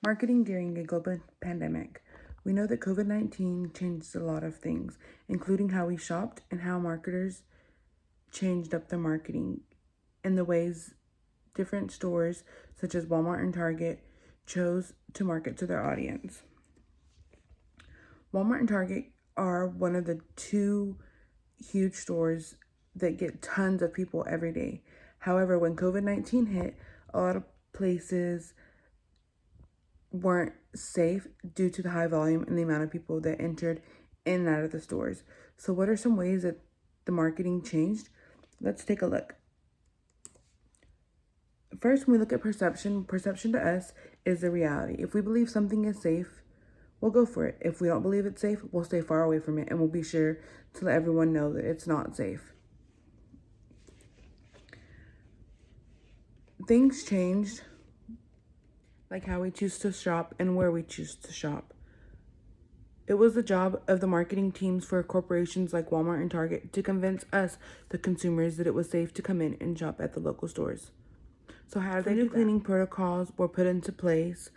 Marketing during a global pandemic. We know that COVID 19 changed a lot of things, including how we shopped and how marketers changed up their marketing and the ways different stores, such as Walmart and Target, chose to market to their audience. Walmart and Target are one of the two huge stores that get tons of people every day. However, when COVID 19 hit, a lot of places weren't safe due to the high volume and the amount of people that entered in and out of the stores. So, what are some ways that the marketing changed? Let's take a look. First, when we look at perception, perception to us is the reality. If we believe something is safe, we'll go for it. If we don't believe it's safe, we'll stay far away from it and we'll be sure to let everyone know that it's not safe. Things changed, like how we choose to shop and where we choose to shop. It was the job of the marketing teams for corporations like Walmart and Target to convince us, the consumers, that it was safe to come in and shop at the local stores. So how did they do that? Cleaning protocols were put into place.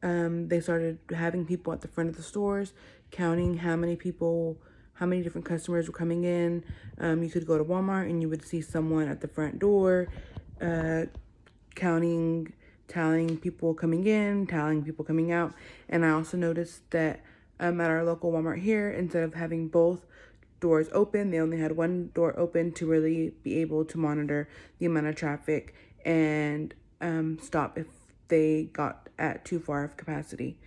They started having people at the front of the stores, counting how many different customers were coming in. You could go to Walmart and you would see someone at the front door, counting, tallying people coming in, tallying people coming out. And I also noticed that at our local Walmart here, instead of having both doors open, they only had one door open to really be able to monitor the amount of traffic and stop if they got at too far of capacity.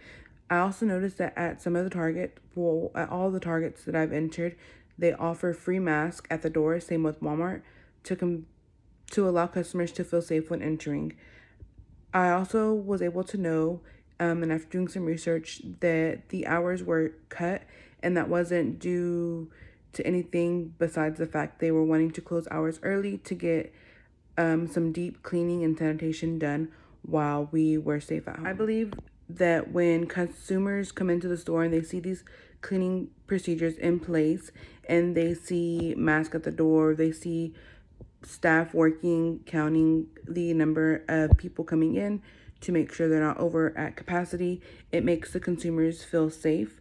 I also noticed that at some of the at all the Targets that I've entered, they offer free masks at the door. Same with Walmart to allow customers to feel safe when entering. I also was able to know, and after doing some research, that the hours were cut, and that wasn't due to anything besides the fact they were wanting to close hours early to get some deep cleaning and sanitation done while we were safe at home. I believe that when consumers come into the store and they see these cleaning procedures in place and they see masks at the door, they see staff working, counting the number of people coming in to make sure they're not over at capacity, it makes the consumers feel safe.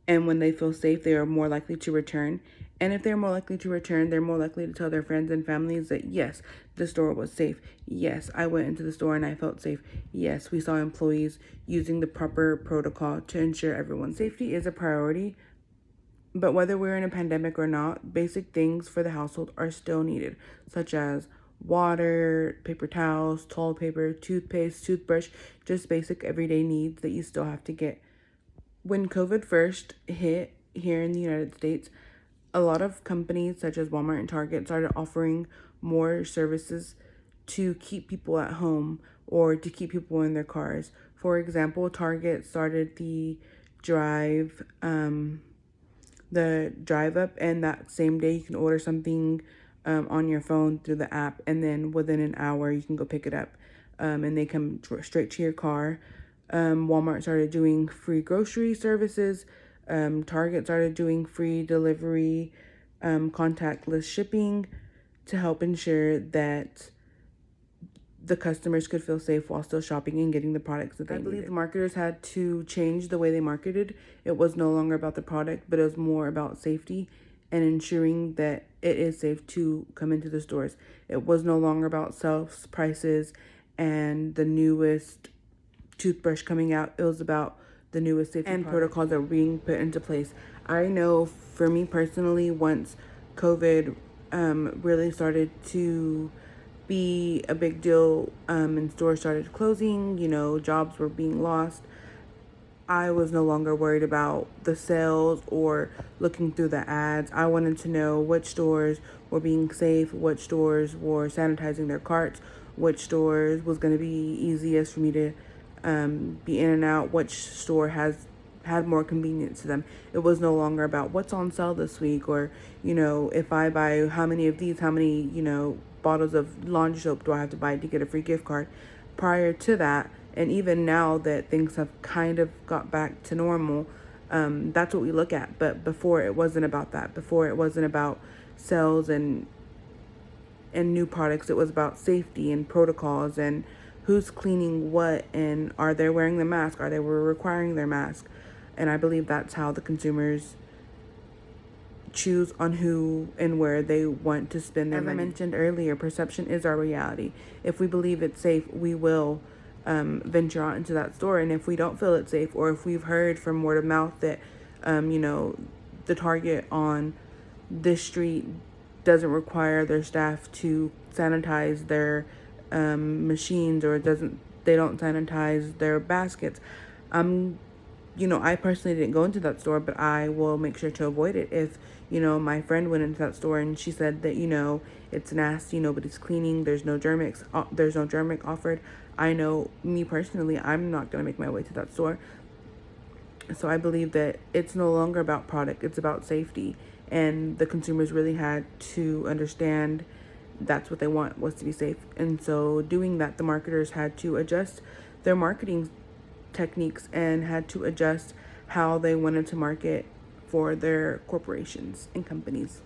And when they feel safe, they are more likely to return. And if they're more likely to return, they're more likely to tell their friends and families that, yes, the store was safe. Yes, I went into the store and I felt safe. Yes, we saw employees using the proper protocol to ensure everyone's safety is a priority. But whether we're in a pandemic or not, basic things for the household are still needed, such as water, paper towels, toilet paper, toothpaste, toothbrush, just basic everyday needs that you still have to get. When COVID first hit here in the United States, a lot of companies such as Walmart and Target started offering more services to keep people at home or to keep people in their cars. For example, Target started the drive up, and that same day you can order something on your phone through the app, and then within an hour you can go pick it up, and they come straight to your car. Walmart started doing free grocery services. Target started doing free delivery, contactless shipping to help ensure that the customers could feel safe while still shopping and getting the products that they needed. I believe the marketers had to change the way they marketed. It was no longer about the product, but it was more about safety and ensuring that it is safe to come into the stores. It was no longer about sales prices and the newest toothbrush coming out. It was about the newest safety and protocols that were being put into place. I know for me personally, once COVID really started to be a big deal and stores started closing, jobs were being lost, I was no longer worried about the sales or looking through the ads. I wanted to know which stores were being safe, which stores were sanitizing their carts, which stores was going to be easiest for me to be in and out, which store had more convenience to them. It was no longer about what's on sale this week or, if I buy how many of these, how many, bottles of laundry soap do I have to buy to get a free gift card. Prior to that, and even now that things have kind of got back to normal, that's what we look at. But before, it wasn't about that. Before, it wasn't about sales and new products. It was about safety and protocols and who's cleaning what, and are they wearing the mask? Are they requiring their mask? And I believe that's how the consumers choose on who and where they want to spend their money. As I mentioned earlier, perception is our reality. If we believe it's safe, we will venture out into that store. And if we don't feel it's safe, or if we've heard from word of mouth that, the Target on this street doesn't require their staff to sanitize their machines, or they don't sanitize their baskets, I personally didn't go into that store, but I will make sure to avoid it. If, my friend went into that store and she said that, it's nasty, nobody's cleaning, there's no Germic offered, I know, me personally, I'm not going to make my way to that store. So I believe that it's no longer about product, it's about safety. And the consumers really had to understand that's what they want, was to be safe. And so doing that, the marketers had to adjust their marketing techniques and had to adjust how they wanted to market for their corporations and companies.